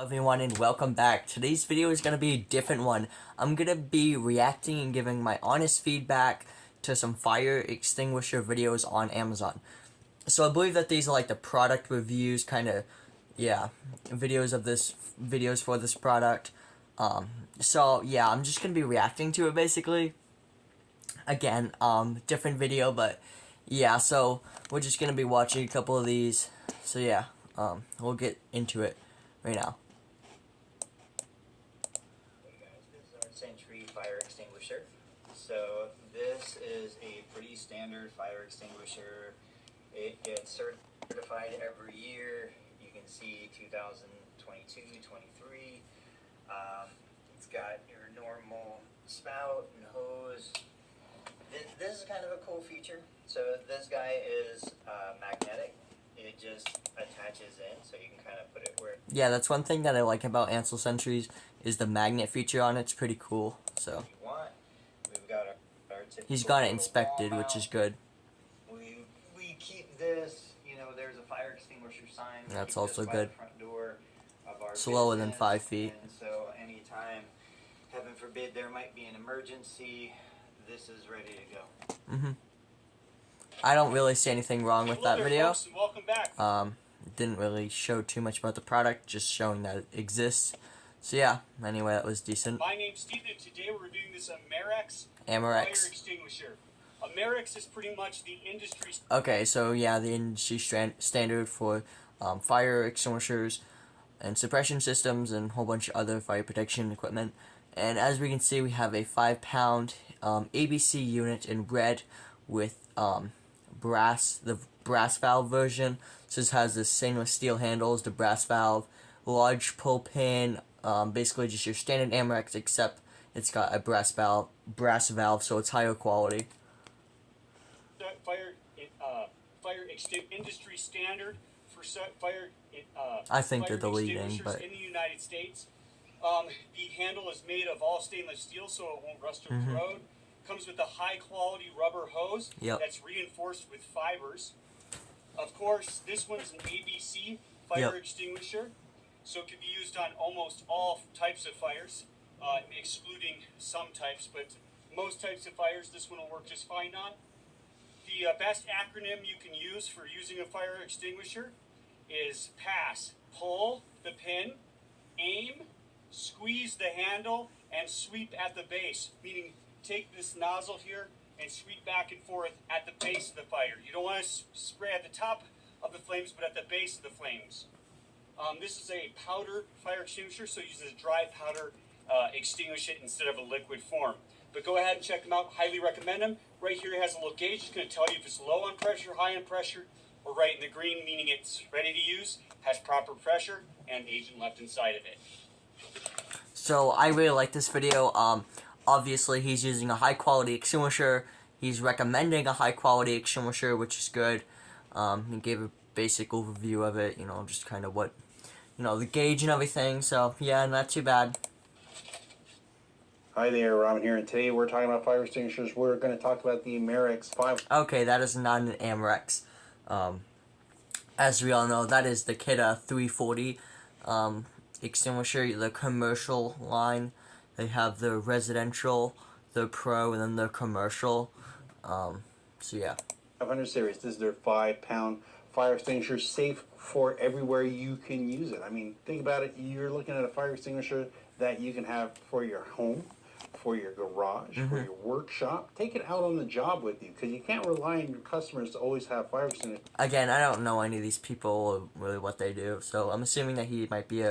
Hello everyone and welcome back. Today's video is going to be a different one. I'm going to be reacting and giving my honest feedback to some fire extinguisher videos on Amazon. So I believe that these are like the product reviews kind of, videos for this product. So yeah, I'm just going to be reacting to it basically. Again, different video, but yeah, so we're just going to be watching a couple of these. So yeah, we'll get into it right now. Century fire extinguisher. So this is a pretty standard fire extinguisher. It gets certified every year. You can see 2022, 23. It's got your normal spout and hose. This is kind of a cool feature. So this guy is magnetic. It just attaches in, so you can kind of put it where. Yeah, that's one thing that I like about Ansel Sentries is the magnet feature on it. It's pretty cool. So We've got our he's got it inspected, which is good. We keep this. You know, there's a fire extinguisher sign. That's also good. The front door of our it's lower business, than 5 feet. And so anytime, heaven forbid, there might be an emergency, this is ready to go. I don't really see anything wrong with that video. Folks, and welcome back. Didn't really show too much about the product, just showing that it exists. So yeah, anyway, that was decent. My name's Steve, and today we're doing this Amerex fire extinguisher. Amerex is pretty much the industry. Okay, so yeah, the industry standard for fire extinguishers and suppression systems and a whole bunch of other fire protection equipment. And as we can see, we have a 5-pound ABC unit in red with the brass valve version. So this has the stainless steel handles, the brass valve, large pull pin, basically just your standard Amerex, except it's got a brass valve, so it's higher quality. Industry standard for fire. I think fire they're the leading, but in the United States, the handle is made of all stainless steel, so it won't rust or corrode. Comes with a high-quality rubber hose that's reinforced with fibers. Of course, this one's an ABC fire extinguisher, so it can be used on almost all types of fires, excluding some types, but most types of fires this one will work just fine on. The best acronym you can use for using a fire extinguisher is PASS. Pull the pin, aim, squeeze the handle, and sweep at the base, meaning take this nozzle here and sweep back and forth at the base of the fire. You don't want to spray at the top of the flames, but at the base of the flames. This is a powder fire extinguisher, so it uses dry powder extinguish it instead of a liquid form. But go ahead and check them out. Highly recommend them. Right here it has a little gauge. It's going to tell you if it's low on pressure, high on pressure, or right in the green, meaning it's ready to use, has proper pressure, and agent left inside of it. So I really like this video. Obviously he's using a high quality extinguisher. He's recommending a high quality extinguisher, which is good. He gave a basic overview of it, just kind of what, the gauge and everything. So yeah, not too bad. Hi there, Robin here, and today we're talking about fire extinguishers. We're going to talk about the Amerex 5. Okay, that is not an Amerex. As we all know, that is the Kita 340 extinguisher, the commercial line. They have the residential, the pro, and then the commercial. So yeah. 500 series. This is their 5-pound fire extinguisher, safe for everywhere you can use it. I mean, think about it. You're looking at a fire extinguisher that you can have for your home, for your garage, for your workshop. Take it out on the job with you, because you can't rely on your customers to always have fire extinguishers. Again, I don't know any of these people or really what they do, so I'm assuming that he might be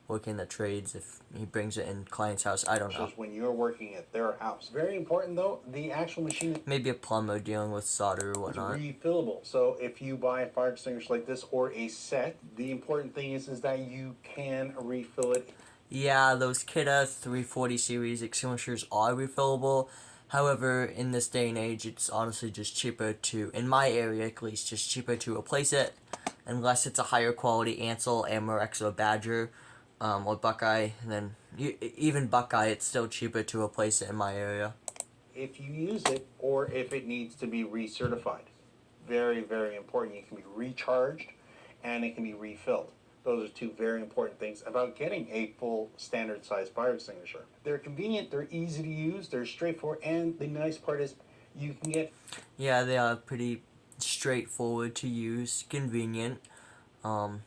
working the trades if he brings it in client's house. I don't know. When you're working at their house. Very important though, the actual machine. Maybe a plumber dealing with solder or whatnot. It's refillable. So if you buy a fire extinguisher like this or a set, the important thing is that you can refill it. Yeah, those Kita 340 series extinguishers are refillable. However, in this day and age, it's honestly just cheaper to, in my area at least, just cheaper to replace it, unless it's a higher quality Ansel, Amerex, or Badger, or Buckeye. Then even Buckeye, it's still cheaper to replace it in my area. If you use it, or if it needs to be recertified. Very, very important. It can be recharged, and it can be refilled. Those are two very important things about getting a full standard size fire extinguisher. They're convenient, they're easy to use, they're straightforward, and the nice part is you can get... Yeah, they are pretty straightforward to use, convenient. Um,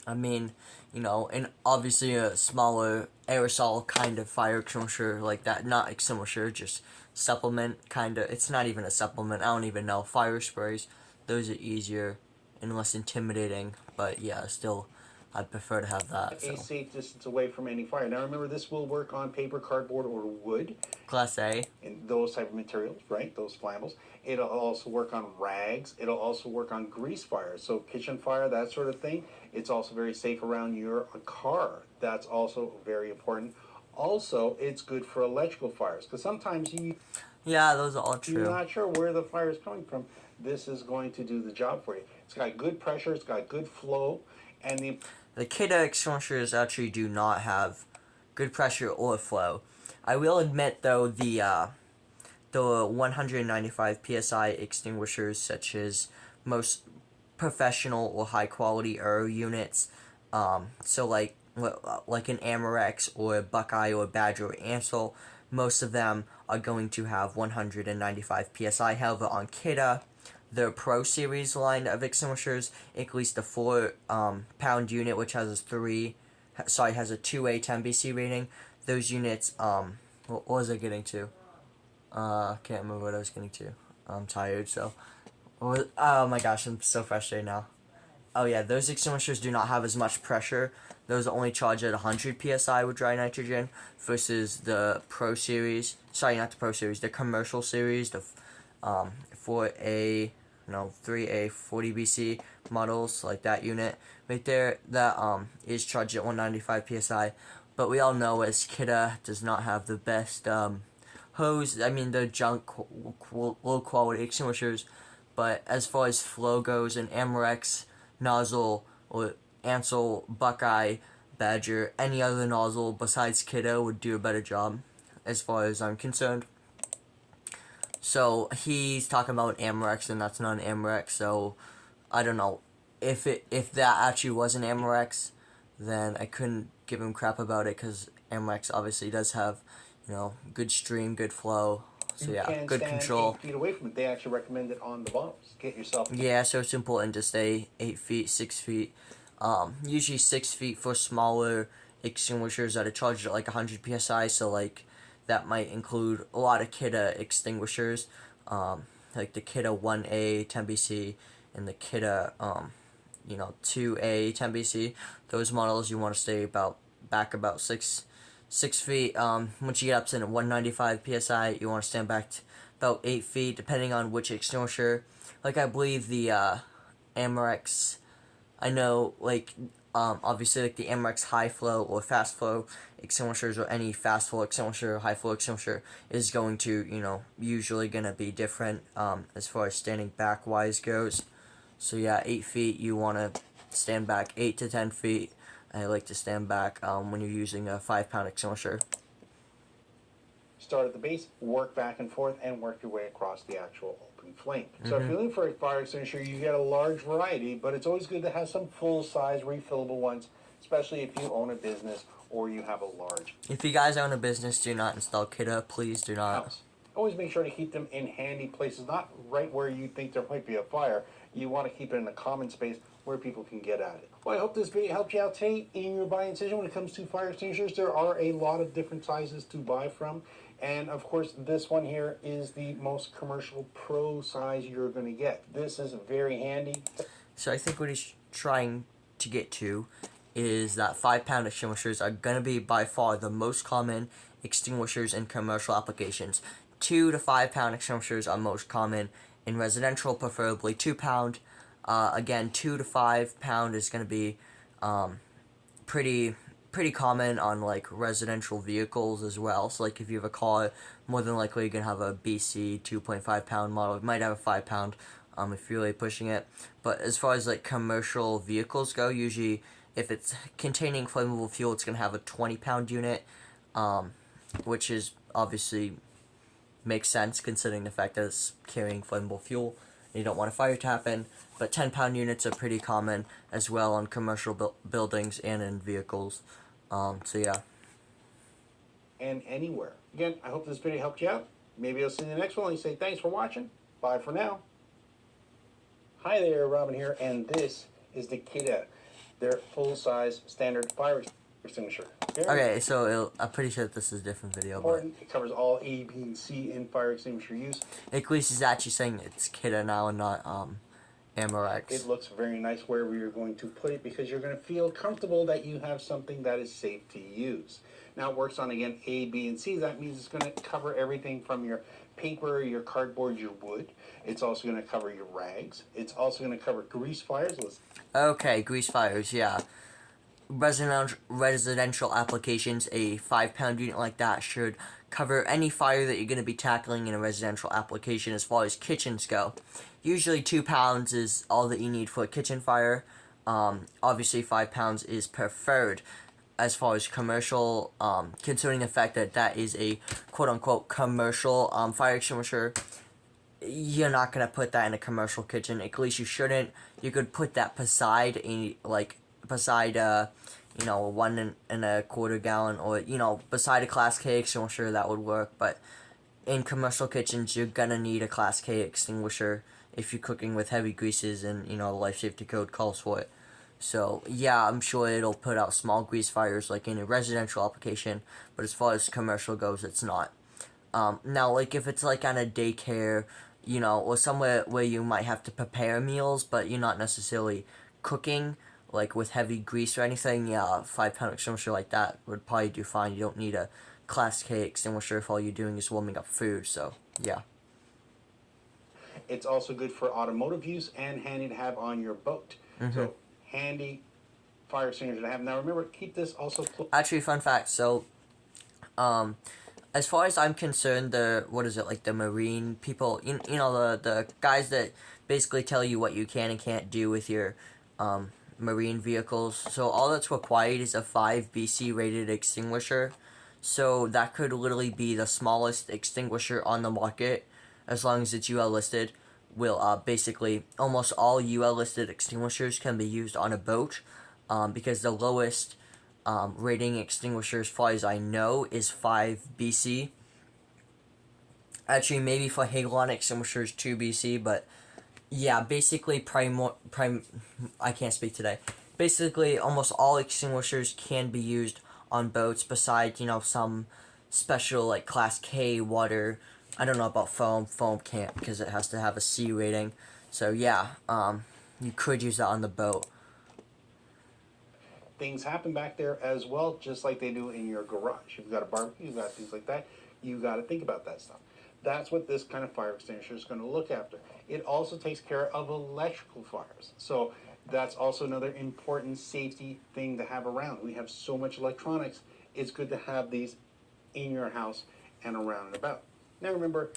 I mean, you know, and obviously a smaller aerosol kind of fire extinguisher like that, not extinguisher, just supplement kind of. It's not even a supplement. I don't even know. Fire sprays, those are easier and less intimidating. But yeah, still, I'd prefer to have that. a So safe distance away from any fire. Now remember, this will work on paper, cardboard, or wood, Class A. and those type of materials, right? Those flammables. It'll also work on rags. It'll also work on grease fires, so kitchen fire, that sort of thing. It's also very safe around your car. That's also very important. Also, it's good for electrical fires because sometimes Yeah, those are all you're true. not sure where the fire is coming from. This is going to do the job for you. It's got good pressure. It's got good flow, and The Kita extinguishers actually do not have good pressure or flow. I will admit though the 195 psi extinguishers, such as most professional or high quality aero units, so like an Amorex or a Buckeye or Badger or Ansel, most of them are going to have 195 psi. However, on Kita, the Pro Series line of extinguishers, at least the 4 pound unit, which has has a 2A 10BC rating. Those units, what was I getting to? Can't remember what I was getting to. I'm tired, so. Oh my gosh, I'm so frustrated now. Oh yeah, those extinguishers do not have as much pressure. Those only charge at 100 psi with dry nitrogen versus the Pro Series. Sorry, not the Pro Series, the Commercial Series, the 3A 40BC models, like that unit right there, that is charged at 195 psi. But we all know as Kita does not have the best hose. I mean, the junk low quality extinguishers. But as far as flow goes, an Amorex nozzle or Ansel, Buckeye, Badger, any other nozzle besides Kita would do a better job, as far as I'm concerned. So he's talking about Amorex, and that's not an Amorex. So I don't know if that actually was an Amorex, then I couldn't give him crap about it because Amorex obviously does have, good stream, good flow. So yeah, good control. 8 feet away from it. They actually recommend it on the bottles. Get yourself. Yeah, so it's important to stay 8 feet, 6 feet. Usually 6 feet for smaller extinguishers that are charged at like 100 psi. So like that might include a lot of Kita extinguishers, like the Kita 1A 10BC and the Kita 2A 10BC. Those models you want to stay back about 6 feet. Once you get up to 195 psi, you want to stand back about 8 feet, depending on which extinguisher. Like I believe the Amorex, I know obviously like the Amorex high flow or fast flow extinguishers, or any fast flow extinguisher or high flow extinguisher is going to usually gonna be different as far as standing back wise goes. So yeah, 8 feet you want to stand back 8 to 10 feet. I like to stand back when you're using a 5-pound extinguisher. Start at the base, work back and forth, and work your way across the actual open flame. So if you're looking for a fire extinguisher, you get a large variety, but it's always good to have some full-size refillable ones, especially if you own a business or you have a large If you guys own a business, do not install Kita. Please do not. house. Always make sure to keep them in handy places, not right where you think there might be a fire. You want to keep it in a common space where people can get at it. Well, I hope this video helped you out today in your buying decision when it comes to fire extinguishers. There are a lot of different sizes to buy from. And of course, this one here is the most commercial pro size you're going to get. This is very handy. So I think what he's trying to get to is that 5-pound extinguishers are going to be by far the most common extinguishers in commercial applications. 2 to 5-pound extinguishers are most common in residential, preferably 2-pound. Again, 2 to 5-pound is going to be pretty common on like residential vehicles as well. So like if you have a car, more than likely you're gonna have a BC 2.5-pound model. It might have a 5-pound if you're really pushing it. But as far as like commercial vehicles go, usually if it's containing flammable fuel, it's gonna have a 20-pound unit, which is obviously makes sense considering the fact that it's carrying flammable fuel. you don't want a fire to happen. But 10-pound units are pretty common as well on commercial buildings and in vehicles. So yeah. And anywhere. Again, I hope this video helped you out. Maybe I'll see you in the next one and say thanks for watching. Bye for now. Hi there, Robin here, and this is the Kita, their full-size standard fire extinguisher. Okay, so I'm pretty sure this is a different video. Important. It covers all A, B, and C in fire extinguisher use. Eccles is actually saying it's Kita now and not Amorex. It looks very nice wherever you're going to put it because you're going to feel comfortable that you have something that is safe to use. Now it works on, again, A, B, and C. That means it's going to cover everything from your paper, your cardboard, your wood. It's also going to cover your rags. It's also going to cover grease fires. Okay, grease fires, yeah. Residential applications, a 5-pound unit like that should cover any fire that you're going to be tackling in a residential application as far as kitchens go. Usually 2 pounds is all that you need for a kitchen fire. Obviously 5 pounds is preferred as far as commercial, considering the fact that that is a quote-unquote commercial fire extinguisher. You're not going to put that in a commercial kitchen. At least you shouldn't. You could put that beside beside 1.25 gallon, or beside a Class K extinguisher. That would work. But in commercial kitchens, you're gonna need a Class K extinguisher if you're cooking with heavy greases, and the life safety code calls for it. So yeah, I'm sure it'll put out small grease fires like in a residential application, but as far as commercial goes, it's not. Now, like if it's like on a daycare, or somewhere where you might have to prepare meals, but you're not necessarily cooking, like with heavy grease or anything, yeah, 5-pound extinguisher like that would probably do fine. You don't need a Class K extinguisher if all you're doing is warming up food, so yeah. It's also good for automotive use and handy to have on your boat. So handy fire extinguisher to have. Now remember, keep this also actually, fun fact, so as far as I'm concerned, the marine people, the guys that basically tell you what you can and can't do with your marine vehicles. So all that's required is a 5 BC rated extinguisher. So that could literally be the smallest extinguisher on the market, as long as it's UL listed. Basically almost all UL listed extinguishers can be used on a boat, because the lowest rating extinguisher, as far as I know, is 5 BC. Actually, maybe for halon extinguishers 2 BC, but yeah, basically I can't speak today. Basically, almost all extinguishers can be used on boats, besides, some special, like, Class K water. I don't know about foam. Foam can't, because it has to have a C rating. So, yeah, you could use that on the boat. Things happen back there as well, just like they do in your garage. You've got a barbecue, you've got things like that. You got to think about that stuff. That's what this kind of fire extinguisher is going to look after. It also takes care of electrical fires. So that's also another important safety thing to have around. We have so much electronics. It's good to have these in your house and around and about. Now remember,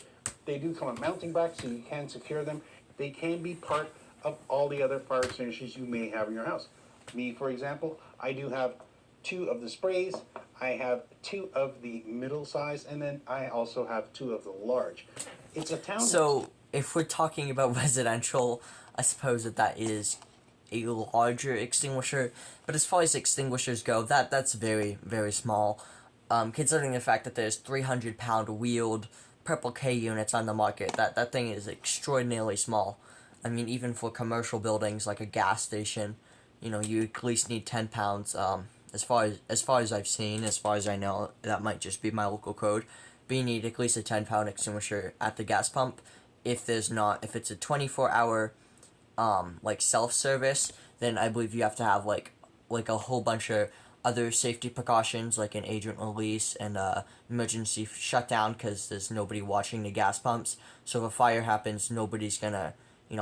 they do come with mounting back, so you can secure them. They can be part of all the other fire extinguishers you may have in your house. Me, for example, I do have 2 of the sprays. I have 2 of the middle size, and then I also have 2 of the large. It's a town. So if we're talking about residential, I suppose that is a larger extinguisher. But as far as extinguishers go, that's very, very small. Considering the fact that there's 300-pound wheeled Purple K units on the market, that thing is extraordinarily small. I mean, even for commercial buildings like a gas station, you at least need 10 pounds. As far as I've seen, as far as I know, that might just be my local code, but you need at least a 10-pound extinguisher at the gas pump. If it's a 24-hour like self-service, then I believe you have to have like a whole bunch of other safety precautions, like an agent release and emergency shutdown, because there's nobody watching the gas pumps. So if a fire happens, nobody's gonna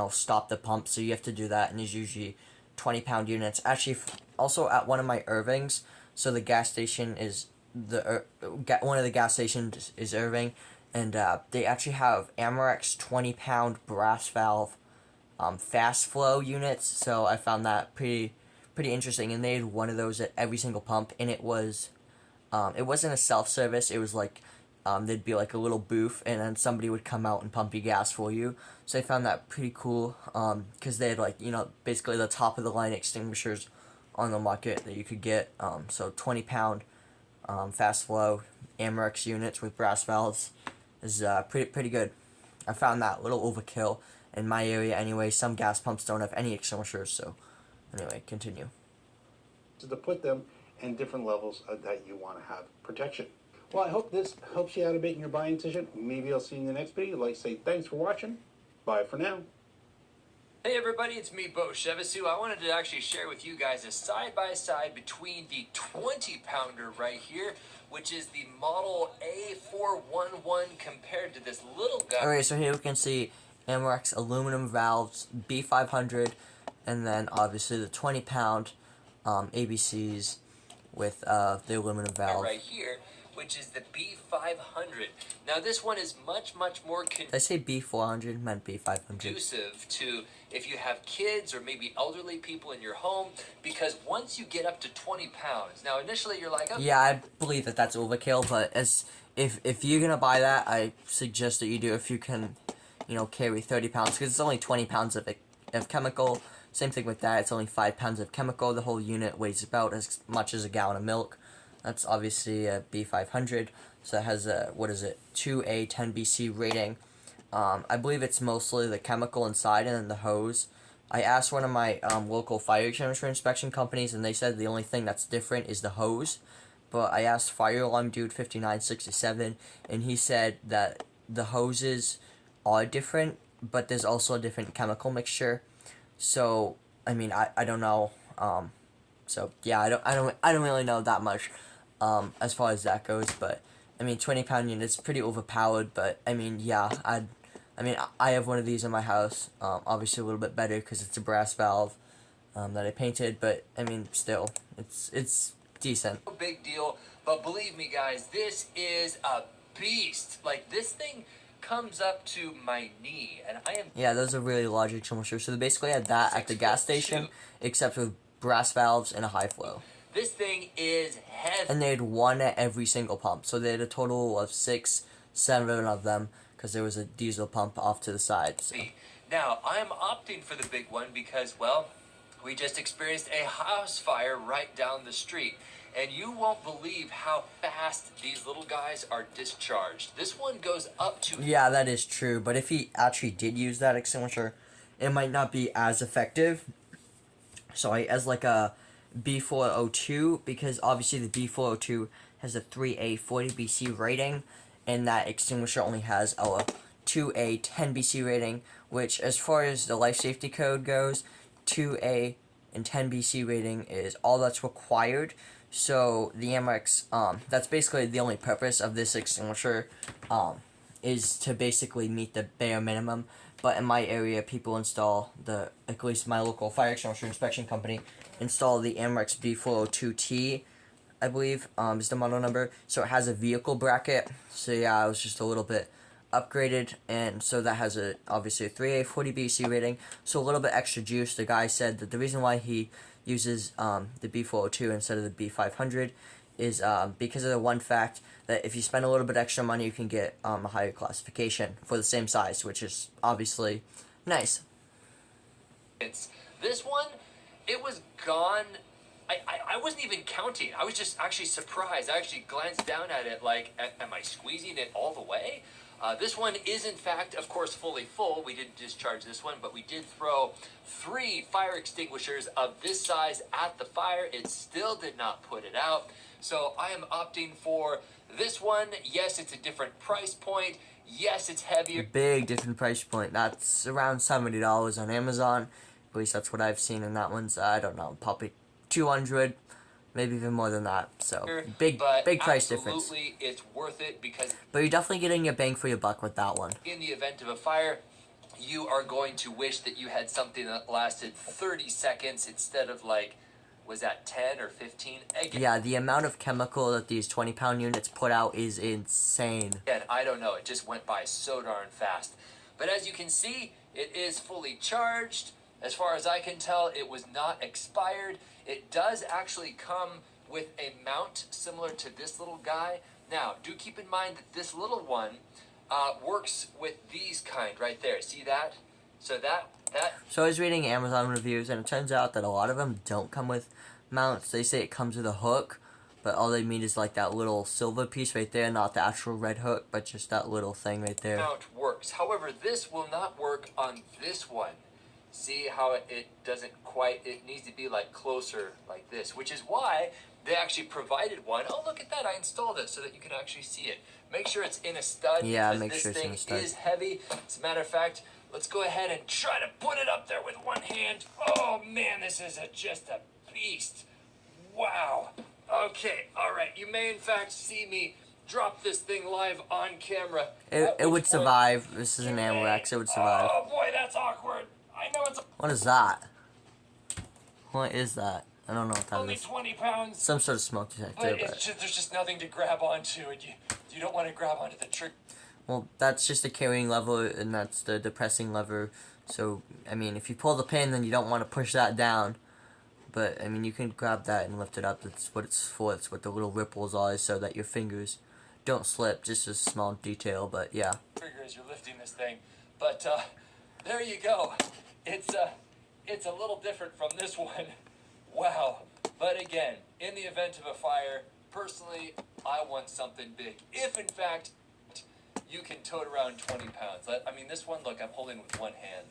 stop the pump. So you have to do that, and there's usually 20-pound units. Actually, also at one of my Irvings, so the gas station is one of the gas stations is Irving, and they actually have Amorex 20-pound brass valve fast flow units. So I found that pretty interesting, and they had one of those at every single pump, and it wasn't a self-service. It was like there'd be like a little booth, and then somebody would come out and pump your gas for you. So I found that pretty cool, because they had, like, basically the top of the line extinguishers on the market that you could get. So 20-pound fast flow Amerex units with brass valves is pretty good. I found that a little overkill in my area anyway. Some gas pumps don't have any extinguishers, so anyway, continue. To put them in different levels that you want to have protection. Well, I hope this helps you out a bit in your buying decision. Maybe I'll see you in the next video. Like, say thanks for watching. Bye for now. Hey everybody, it's me, Bo Shevasu. I wanted to actually share with you guys a side-by-side between the 20-pounder right here, which is the model A411, compared to this little guy. Alright, so here we can see Amerex aluminum valves, B500, and then obviously the 20-pound ABCs with the aluminum valve. Right here, which is the B500. Now this one is much more Did I say B400? Meant B500. conducive to if you have kids or maybe elderly people in your home, because once you get up to 20 pounds, now initially you're like, okay. Yeah, I believe that that's overkill, but if you're gonna buy that, I suggest that you do if you can, carry 30 pounds, because it's only 20 pounds of chemical. Same thing with that, it's only 5 pounds of chemical. The whole unit weighs about as much as a gallon of milk. That's obviously a B500, so it has a, 2A 10BC rating. I believe it's mostly the chemical inside and then the hose. I asked one of my local fire extinguisher inspection companies, and they said the only thing that's different is the hose. But I asked Fire Alarm Dude 5967, and he said that the hoses are different, but there's also a different chemical mixture. So I mean, I don't know. So yeah, I don't really know that much as far as that goes. But I mean, 20-pound unit's pretty overpowered. But I mean, yeah, I have one of these in my house. Obviously a little bit better because it's a brass valve that I painted. But I mean, still, it's decent. No big deal, but believe me guys, this is a beast. Like, this thing comes up to my knee, and I am... Yeah, those are really large extinguishers. So they basically had that at the gas station, except with brass valves and a high flow. This thing is heavy. And they had one at every single pump. So they had a total of 6, 7 of them, because there was a diesel pump off to the side. So. Now, I'm opting for the big one because, well, we just experienced a house fire right down the street. And you won't believe how fast these little guys are discharged. This one goes up to... Yeah, that is true. But if he actually did use that extinguisher, it might not be as effective. So as like a B402, because obviously the B402 has a 3A 40BC rating, and that extinguisher only has a 2A 10BC rating, which as far as the life safety code goes, 2A and 10BC rating is all that's required. So the Amerex, that's basically the only purpose of this extinguisher, is to basically meet the bare minimum. But in my area, people install at least my local fire extinguisher inspection company, install the Amerex B402T, I believe, is the model number. So it has a vehicle bracket. So yeah, it was just a little bit upgraded, and so that has obviously a 3A 40BC rating. So a little bit extra juice. The guy said that the reason why he uses the B402 instead of the B500 is because of the one fact that if you spend a little bit extra money, you can get a higher classification for the same size, which is obviously nice. This one, it was gone. I wasn't even counting. I was just actually surprised. I actually glanced down at it like, am I squeezing it all the way? This one is, in fact, of course, fully full. We didn't discharge this one, but we did throw 3 fire extinguishers of this size at the fire. It still did not put it out. So I am opting for this one. Yes, it's a different price point. Yes, it's heavier. Big different price point. That's around $70 on Amazon. At least that's what I've seen, and that one's, I don't know, probably $200. Maybe even more than that. So big price difference. Absolutely, it's worth it because. But you're definitely getting your bang for your buck with that one. In the event of a fire, you are going to wish that you had something that lasted 30 seconds instead of like, was that 10 or 15? Again, yeah, the amount of chemical that these 20-pound units put out is insane. And I don't know, it just went by so darn fast. But as you can see, it is fully charged. As far as I can tell, it was not expired. It does actually come with a mount similar to this little guy Now, do keep in mind that this little one works with these kind right there. See that? So that. So I was reading Amazon reviews, and it turns out that a lot of them don't come with mounts. They say it comes with a hook, but all they mean is like that little silver piece right there, not the actual red hook, but just that little thing right there. Mount works. However, this will not work on this one. See how it doesn't quite, it needs to be like closer like this, which is why they actually provided one. Oh, look at that, I installed it so that you can actually see it. Make sure it's in a stud, yeah, because make this sure it's in thing a stud. is heavy. As a matter of fact, let's go ahead and try to put it up there with one hand. Oh man, this is just a beast. Wow. Okay, all right, you may in fact see me drop this thing live on camera. It would survive. This is an Amrex. It would survive. Oh boy, that's awkward. I know it's What is that? What is that? I don't know what that only is. 20 pounds. Some sort of smoke detector, But but... it's just, there's just nothing to grab onto, and you don't want to grab onto the trigger. Well, that's just the carrying lever, and that's the depressing lever. So, I mean, if you pull the pin, then you don't want to push that down. But, I mean, you can grab that and lift it up. That's what it's for. It's what the little ripples are, so that your fingers don't slip. Just a small detail, but yeah. Trigger as you're lifting this thing. But, there you go. It's a little different from this one. Wow. But again, in the event of a fire, personally, I want something big. If, in fact, you can tote around 20 pounds. I mean, this one, look, I'm holding with one hand.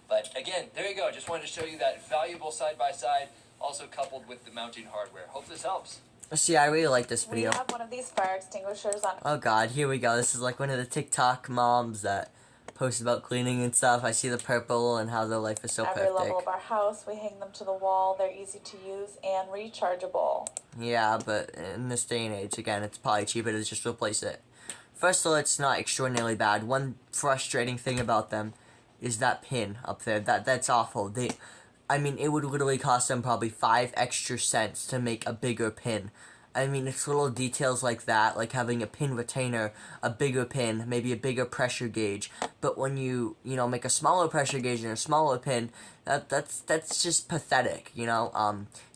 But again, there you go. Just wanted to show you that valuable side-by-side, also coupled with the mounting hardware. Hope this helps. See, I really like this We video. have one of these fire extinguishers on. Oh god, here we go. This is like one of the TikTok moms that post about cleaning and stuff. I see the purple and how their life is so Every perfect. level of our house. We hang them to the wall. They're easy to use and rechargeable. Yeah, but in this day and age, again, it's probably cheaper to just replace it. First of all, it's not extraordinarily bad. One frustrating thing about them is that pin up there. That's awful. I mean, it would literally cost them probably 5 extra cents to make a bigger pin. I mean, it's little details like that, like having a pin retainer, a bigger pin, maybe a bigger pressure gauge. But when you make a smaller pressure gauge and a smaller pin, that's just pathetic, you know?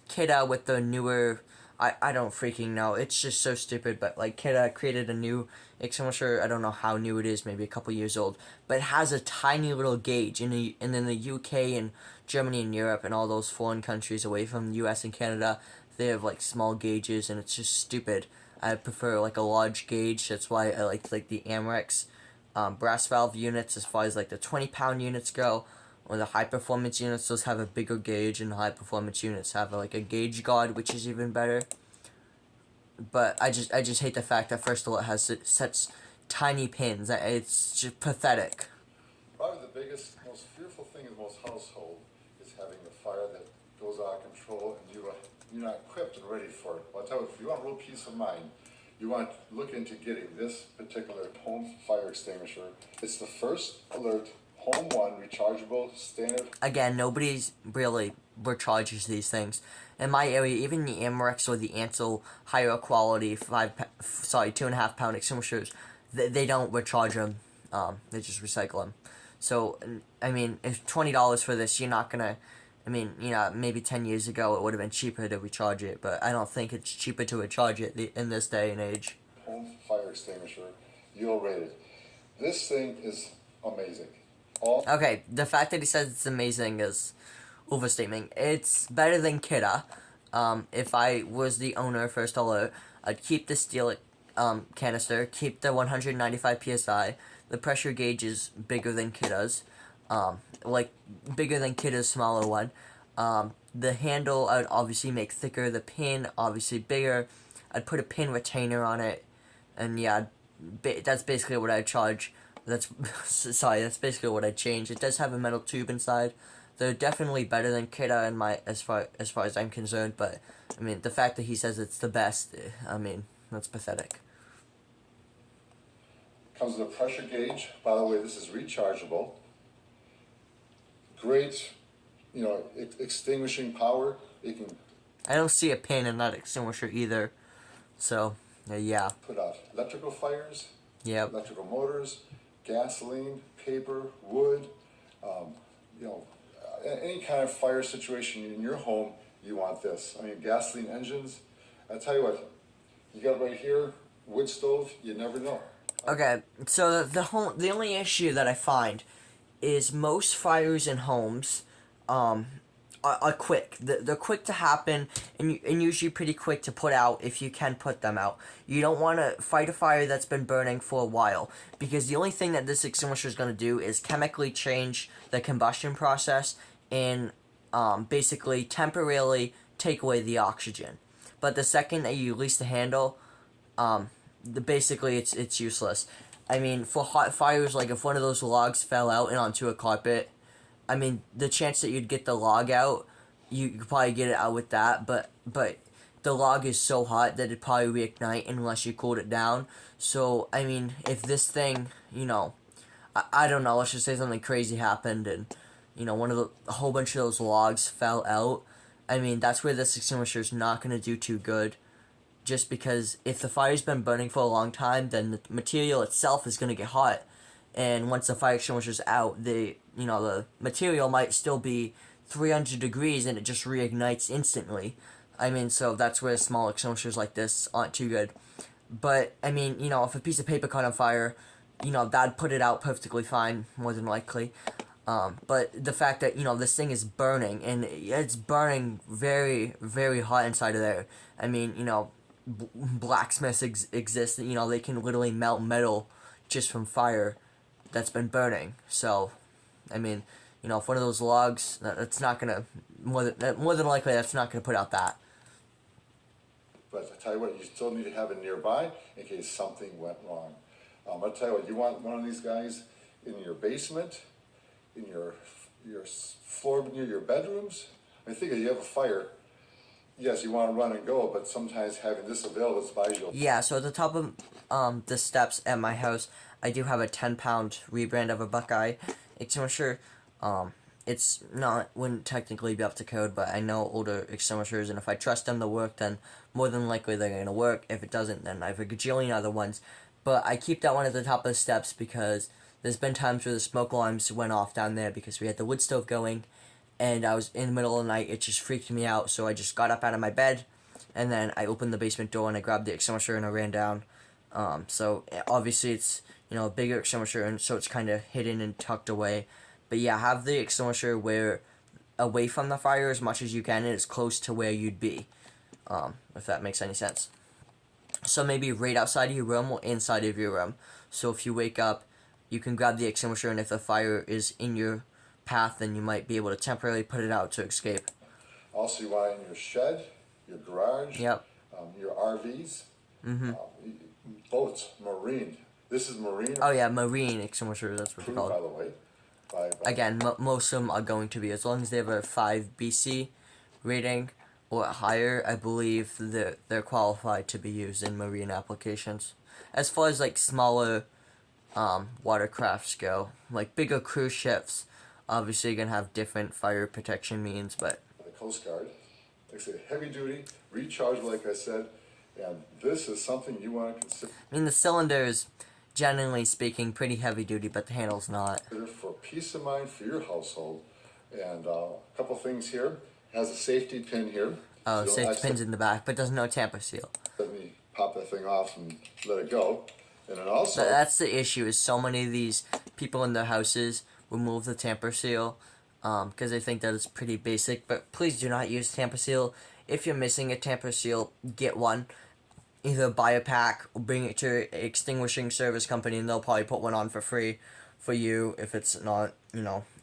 Kidda with the newer, I don't freaking know. It's just so stupid, but like Kidda created a new extinguisher. I don't know how new it is, maybe a couple years old, but it has a tiny little gauge. And in the UK and Germany and Europe and all those foreign countries away from the US and Canada, they have like small gauges, and it's just stupid. I prefer like a large gauge. That's why I like the Amrex brass valve units. As far as like the 20-pound units go, or the high performance units, those have a bigger gauge, and the high performance units have like a gauge guard, which is even better. But I just hate the fact that first of all it has such tiny pins. It's just pathetic. Probably the biggest, most fearful thing in most households is having a fire that goes out of control and you're not equipped and ready for it. Well, I'll tell you, if you want a little peace of mind, you want to look into getting this particular home fire extinguisher. It's the first alert, home one, rechargeable, standard. Again, nobody's really recharges these things. In my area, even the Amerex or the Ansel higher quality 2.5 pound extinguishers, they don't recharge them. They just recycle them. So, I mean, if $20 for this, you're not gonna. I mean, you know, maybe 10 years ago it would have been cheaper to recharge it, but I don't think it's cheaper to recharge it in this day and age. Home fire extinguisher, you'll rate it. This thing is amazing. Okay, the fact that he says it's amazing is overstatement. It's better than Kidda. If I was the owner, first alert, I'd keep the steel canister, keep the 195 psi. The pressure gauge is bigger than Kidda's. Like bigger than Kidda's smaller one. The handle I would obviously make thicker. The pin obviously bigger. I'd put a pin retainer on it, and yeah, that's basically what I'd charge. That's basically what I'd change. It does have a metal tube inside. They're definitely better than Kidda in my as far as I'm concerned. But I mean, the fact that he says it's the best, I mean, that's pathetic. Comes with a pressure gauge. By the way, this is rechargeable. Great, you know, extinguishing power. It can. I don't see a pin in that extinguisher either. So, yeah. Put out electrical fires. Yep. Electrical motors, gasoline, paper, wood. You know, any kind of fire situation in your home, you want this. I mean, gasoline engines. I tell you what, you got right here. wood stove, you never know. Okay, so the only issue that I find is most fires in homes are quick. They're quick to happen and usually pretty quick to put out if you can put them out. You don't want to fight a fire that's been burning for a while, because the only thing that this extinguisher is going to do is chemically change the combustion process and basically temporarily take away the oxygen. But the second that you release the handle, basically it's useless. I mean, for hot fires, like if one of those logs fell out and onto a carpet, I mean, the chance that you'd get the log out, you could probably get it out with that, but the log is so hot that it'd probably reignite unless you cooled it down. So, I mean, if this thing, I don't know, let's just say something crazy happened and, a whole bunch of those logs fell out, I mean, that's where this extinguisher is not going to do too good. Just because if the fire's been burning for a long time, then the material itself is going to get hot. And once the fire extinguisher's out, the material might still be 300 degrees and it just reignites instantly. I mean, so that's where small extinguishers like this aren't too good. But, I mean, if a piece of paper caught on fire, that'd put it out perfectly fine, more than likely. But the fact that, this thing is burning, and it's burning very, very hot inside of there. I mean, blacksmiths exist, they can literally melt metal just from fire that's been burning. So, I mean, if one of those logs, that's not gonna, more than likely, that's not gonna put out that. But I tell you what, you still need to have it nearby in case something went wrong. I'll tell you what, you want one of these guys in your basement, in your floor near your bedrooms. I think if you have a fire, yes, you want to run and go, but sometimes having this available is vital. Yeah, so at the top of the steps at my house, I do have a 10-pound rebrand of a Buckeye extinguisher. It's wouldn't technically be up to code, but I know older extinguishers, and if I trust them to work, then more than likely they're going to work. If it doesn't, then I have a gajillion other ones. But I keep that one at the top of the steps because there's been times where the smoke alarms went off down there because we had the wood stove going, and I was in the middle of the night. It just freaked me out, so I just got up out of my bed, and then I opened the basement door and I grabbed the extinguisher and I ran down. So obviously it's a bigger extinguisher, and so it's kind of hidden and tucked away. But yeah, have the extinguisher away from the fire as much as you can, and it's close to where you'd be, if that makes any sense. So maybe right outside of your room or inside of your room. So if you wake up, you can grab the extinguisher, and if the fire is in your path, then you might be able to temporarily put it out to escape. Also, you want it in your shed, your garage, Yep. Your RVs, boats, marine. This is marine. Oh yeah, marine extinguisher, that's what they're Approved, called. by the way. By Again, most of them are going to be, as long as they have a 5 BC rating or higher, I believe they're qualified to be used in marine applications. As far as like smaller watercrafts go, like bigger cruise ships, obviously you're going to have different fire protection means, but... the Coast Guard. Like I say, heavy duty, rechargeable, like I said, and this is something you want to consider. I mean, the cylinder is, generally speaking, pretty heavy duty, but the handle's not. For peace of mind for your household. And a couple things here. It has a safety pin here. Oh, So safety pin's in the back, but does no tamper seal. Let me pop that thing off and let it go. And then also... But that's the issue, is so many of these people in their houses remove the tamper seal because they think that it's pretty basic. But please do not use tamper seal. If you're missing a tamper seal, get one. Either buy a pack or bring it to your extinguishing service company, and they'll probably put one on for free for you if it's not,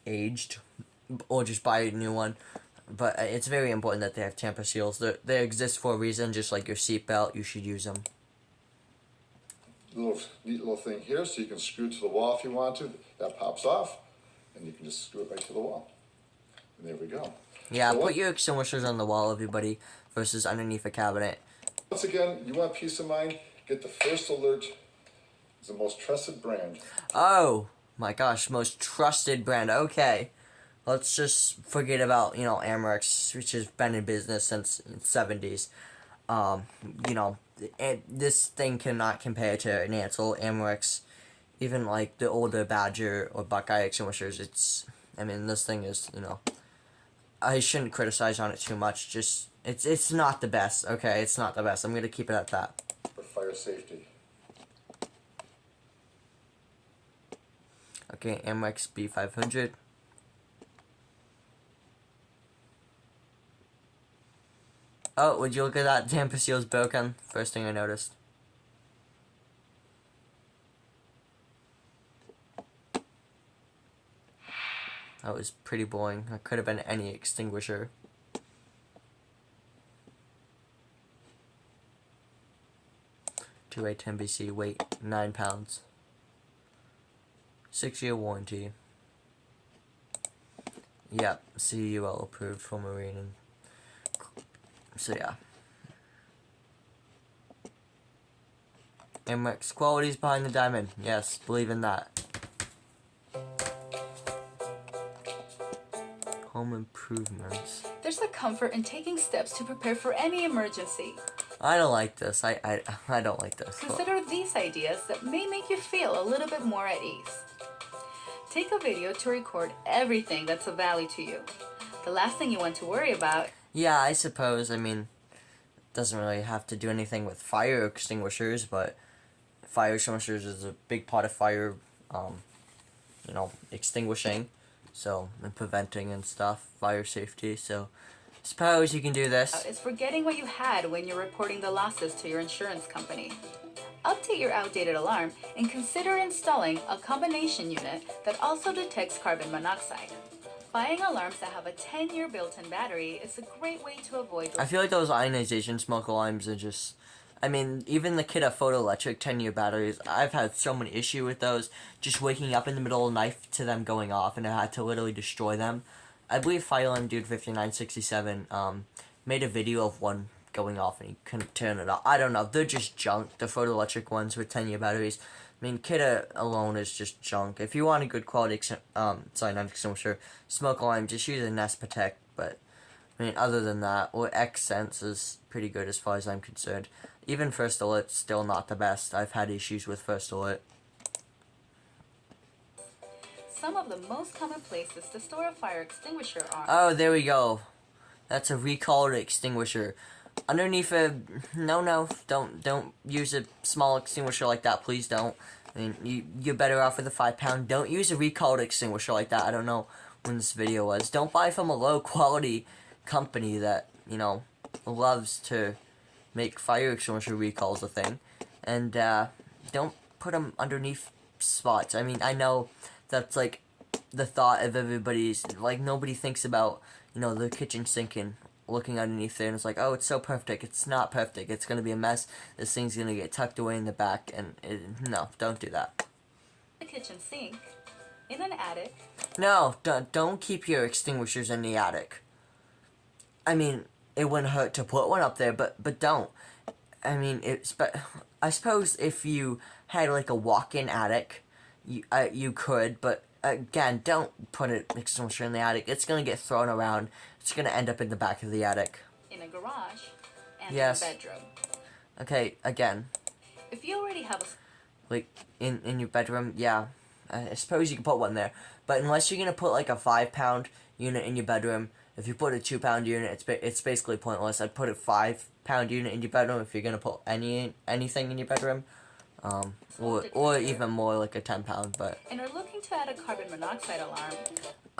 aged. Or just buy a new one. But it's very important that they have tamper seals. They exist for a reason, just like your seatbelt. You should use them. Neat little thing here, so you can screw it to the wall if you want to. That pops off, and you can just screw it right to the wall. And there we go. Yeah, So put your extinguishers on the wall, everybody, versus underneath a cabinet. once again, you want peace of mind, get the First Alert. It's the most trusted brand. Oh, my gosh, most trusted brand. Okay. Let's just forget about, Amerex, which has been in business since the 70s. This thing cannot compare to an Ansel, Amerex, even like the older Badger or Buckeye extinguishers. This thing is, I shouldn't criticize on it too much. Just, it's not the best, okay? It's not the best. I'm going to keep it at that. For fire safety. Okay, Amex B500. Oh, would you look at that? Damper seal's broken. First thing I noticed. That was pretty boring. That could have been any extinguisher. Two-way 10 BC, weight 9 pounds. 6-year warranty. Yep, CUL approved for marine. And so yeah. Amex quality's behind the diamond. Yes, believe in that. Home improvements. There's a comfort in taking steps to prepare for any emergency. I don't like this. I don't like this. Consider these ideas that may make you feel a little bit more at ease. Take a video to record everything that's of value to you. The last thing you want to worry about. Yeah, I suppose. I mean, it doesn't really have to do anything with fire extinguishers, but fire extinguishers is a big part of fire, you know, extinguishing, so, and preventing and stuff, fire safety, so, suppose you can do this. Is forgetting what you had when you're reporting the losses to your insurance company. Update your outdated alarm and consider installing a combination unit that also detects carbon monoxide. Buying alarms that have a 10-year built-in battery is a great way to avoid. I feel like those ionization smoke alarms are just, I mean, even the Kidde photoelectric 10-year batteries, I've had so many issues with those, just waking up in the middle of the night to them going off, and I had to literally destroy them. I believe Fireland Dude 5967 made a video of one going off and he couldn't turn it off. I don't know, they're just junk, the photoelectric ones with 10-year batteries. I mean, Kidde alone is just junk. If you want a good quality, not extinguisher, smoke alarm, just use a Nest Protect, but, I mean, other than that, or X-Sense is pretty good as far as I'm concerned. Even First Alert's still not the best. I've had issues with First Alert. Some of the most common places to store a fire extinguisher are... Oh, there we go. That's a recalled extinguisher. Underneath a... No, don't use a small extinguisher like that. Please don't. I mean, you're better off with a 5-pound. Don't use a recalled extinguisher like that. I don't know when this video was. Don't buy from a low-quality company that, you know, loves to make fire extinguisher recalls a thing. And, don't put them underneath spots. I mean, I know that's, like, the thought of everybody's... Like, nobody thinks about, you know, the kitchen sink and looking underneath there, and it's like, oh, it's so perfect. It's not perfect. It's going to be a mess. This thing's going to get tucked away in the back, and no, don't do that. The kitchen sink, in an attic. No, don't keep your extinguishers in the attic. I mean, it wouldn't hurt to put one up there, but don't. I mean, I suppose if you had, like, a walk-in attic, you could, but again, don't put an extinguisher in the attic. It's going to get thrown around. It's going to end up in the back of the attic. In a garage. And yes. In a bedroom. Okay, again. If you already have a... Like, in your bedroom, yeah. I suppose you can put one there. But unless you're going to put, like, a 5-pound unit in your bedroom, if you put a 2-pound unit, it's basically pointless. I'd put a 5-pound unit in your bedroom if you're going to put anything in your bedroom. Or even more, like a 10-pound, but... And are looking to add a carbon monoxide alarm.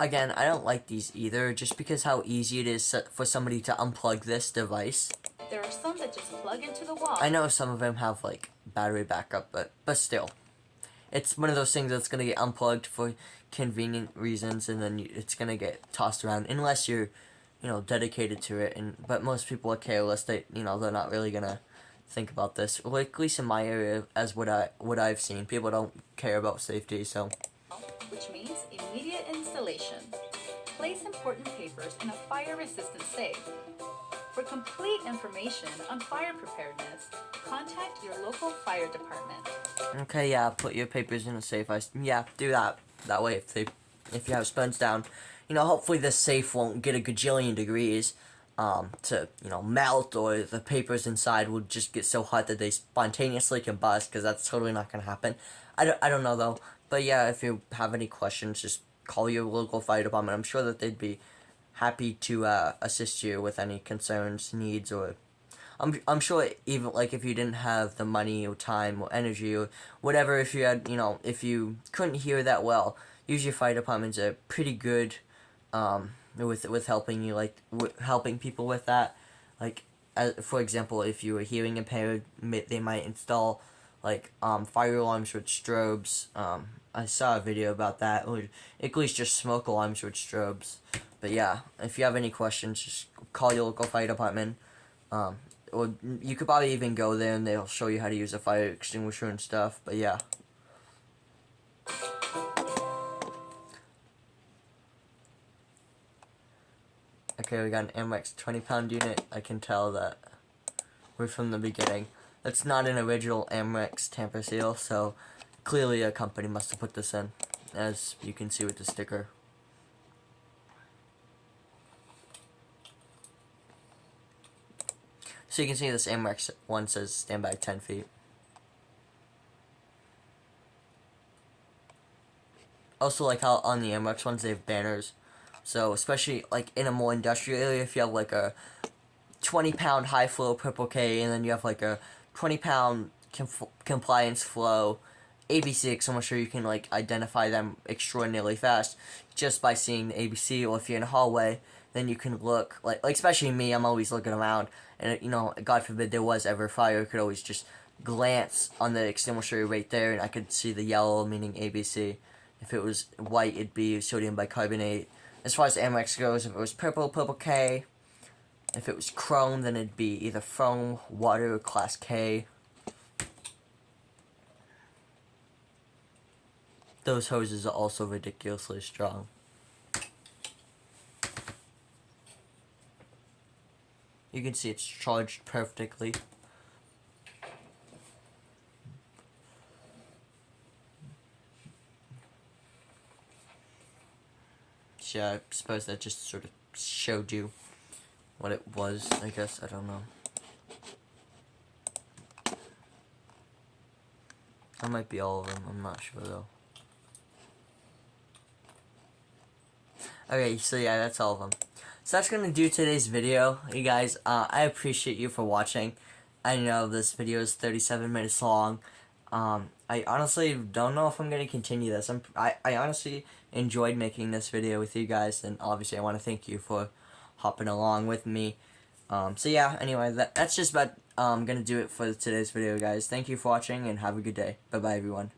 Again, I don't like these either, just because how easy it is for somebody to unplug this device. There are some that just plug into the wall. I know some of them have, like, battery backup, but still. It's one of those things that's going to get unplugged for convenient reasons, and then it's going to get tossed around, unless you're, you know, dedicated to it. But most people are careless. They're not really going to think about this. Like, at least in my area, as what I've seen, people don't care about safety, so... Which means immediate installation. Place important papers in a fire-resistant safe. For complete information on fire preparedness, contact your local fire department. Okay, yeah, put your papers in a safe. Yeah, do that. That way, if you have sponge down, you know, hopefully the safe won't get a gajillion degrees to, you know, melt, or the papers inside will just get so hot that they spontaneously combust, because that's totally not going to happen. I don't know, though. But yeah, if you have any questions, just call your local fire department. I'm sure that they'd be happy to assist you with any concerns, needs, or I'm sure even like if you didn't have the money or time or energy or whatever, if you had, if you couldn't hear that well, usually fire departments are pretty good with helping you, like helping people with that. Like for example, if you were hearing impaired, they might install like fire alarms with strobes. I saw a video about that, or at least just smoke alarms with strobes. But yeah, if you have any questions, just call your local fire department. Or you could probably even go there and they'll show you how to use a fire extinguisher and stuff. But yeah. Okay, we got an MX 20-pound unit. I can tell that we're from the beginning. That's not an original Amrex tamper seal, so clearly a company must have put this in, as you can see with the sticker. So you can see this Amrex one says stand by 10 feet. Also, like how on the Amrex ones they have banners. So especially like in a more industrial area, if you have like a 20-pound high flow purple K and then you have like a 20-pound compliance flow ABC extinguisher, you can like identify them extraordinarily fast just by seeing the ABC. Or if you're in a hallway, then you can look like especially me, I'm always looking around, and God forbid there was ever a fire, I could always just glance on the extinguisher right there and I could see the yellow meaning ABC. If it was white, it'd be sodium bicarbonate. As far as Amrex goes, if it was purple, purple K. If it was chrome, then it'd be either foam, water, or class K. Those hoses are also ridiculously strong. You can see it's charged perfectly. Yeah, I suppose that just sort of showed you what it was, I guess. I don't know. That might be all of them. I'm not sure, though. Okay, so yeah, that's all of them. So that's going to do today's video, you guys. I appreciate you for watching. I know this video is 37 minutes long. I honestly don't know if I'm going to continue this. I honestly enjoyed making this video with you guys, and obviously I want to thank you for hopping along with me. So yeah, anyway, that's just about going to do it for today's video, guys. Thank you for watching, and have a good day. Bye-bye, everyone.